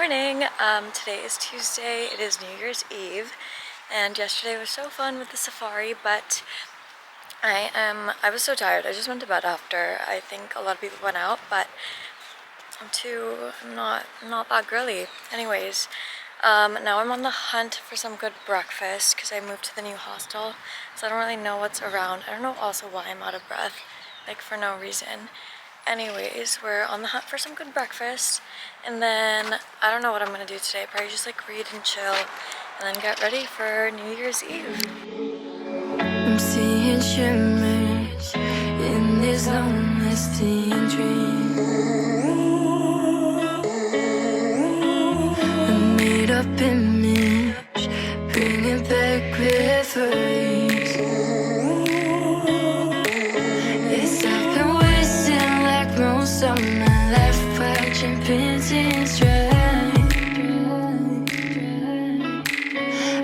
morning. Today is Tuesday. It is New Year's Eve, and yesterday was so fun with the safari, but I was so tired. I just went to bed after. I think a lot of people went out, but I'm not that girly. Anyways, now I'm on the hunt for some good breakfast because I moved to the new hostel, so I don't really know what's around. I don't know also why I'm out of breath, like for no reason. Anyways, we're on the hunt for some good breakfast, and then I don't know what I'm gonna do today. Probably just like read and chill, and then get ready for New Year's Eve. I'm seeing shimmers in this long-lasting dream. A made-up image, bringing back memories. Yes, I've been wasting like most of my life watching paintings dry.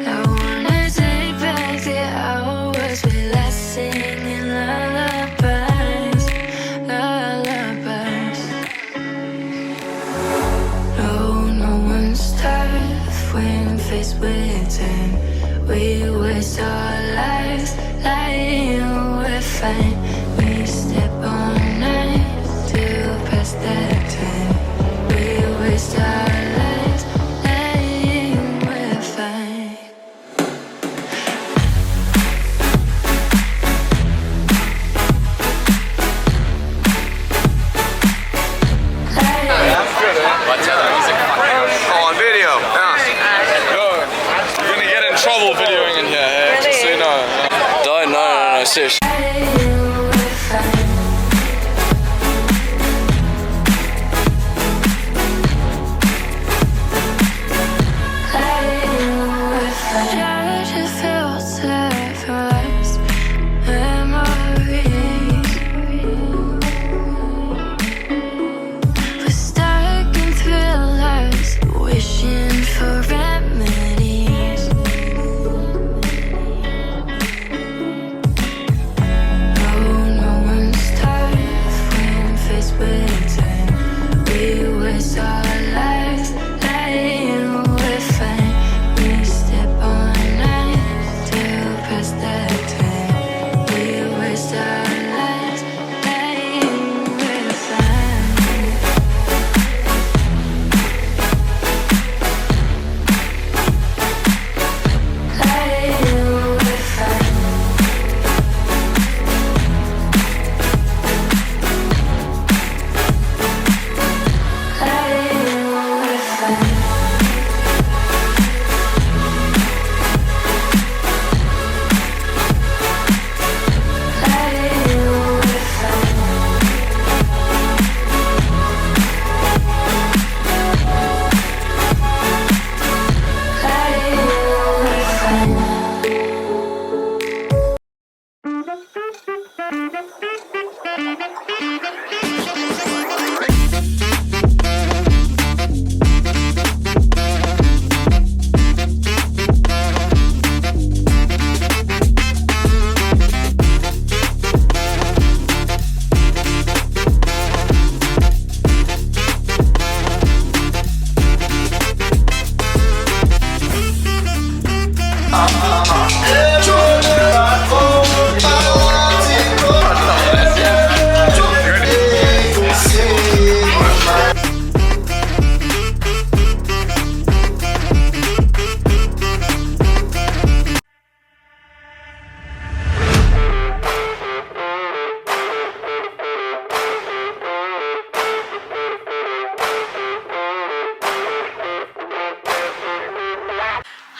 I wanna take back the hours we last singing lullabies, lullabies. No one's tough when faced with time. We waste our lives lying, we're fine. We step on night to pass that time. We waste our lives lying, we're fine. Oh, on video. Yeah. Yo, you're gonna get in trouble videoing in here, hey? Just so you know. Don't, no, seriously.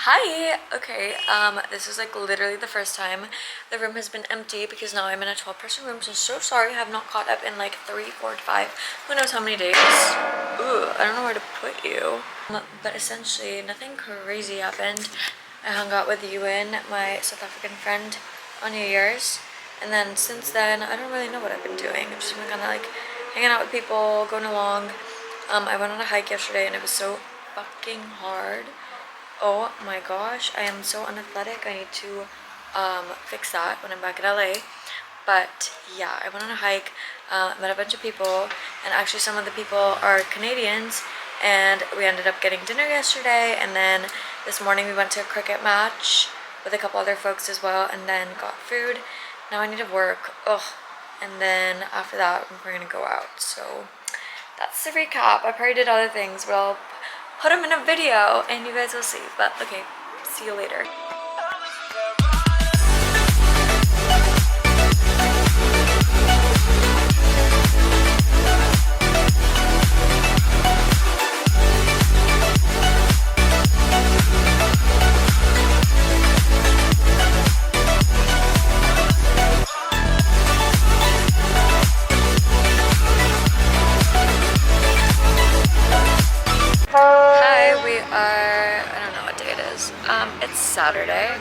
Hi! Okay, this is like literally the first time the room has been empty because now I'm in a 12-person room, so sorry I have not caught up in like 3, 4, 5, who knows how many days. Ooh, I don't know where to put you. But essentially, nothing crazy happened. I hung out with Ewan, my South African friend, on New Year's, and then since then, I don't really know what I've been doing. I've just been kind of like hanging out with people, going along. I went on a hike yesterday and it was so fucking hard. Oh my gosh, I am so unathletic. I need to fix that when I'm back in LA. But yeah, I went on a hike, met a bunch of people, and actually some of the people are Canadians, and we ended up getting dinner yesterday, and then this morning we went to a cricket match with a couple other folks as well, and then got food. Now I need to work. Ugh. And then after that we're gonna go out. So that's the recap. I probably did other things, but I'll put them in a video and you guys will see. But okay, see you later. Hi, we are, I don't know what day it is. It's Saturday,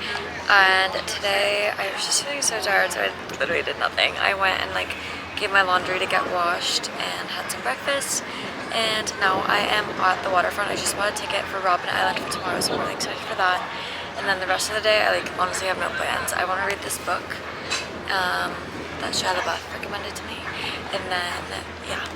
and today I was just feeling so tired, so I literally did nothing. I went and like gave my laundry to get washed and had some breakfast, and now I am at the waterfront. I just bought a ticket for Robin Island for tomorrow, so I'm really excited for that. And then the rest of the day, I like honestly have no plans. I want to read this book that Shia LaBeouf recommended to me, and then yeah.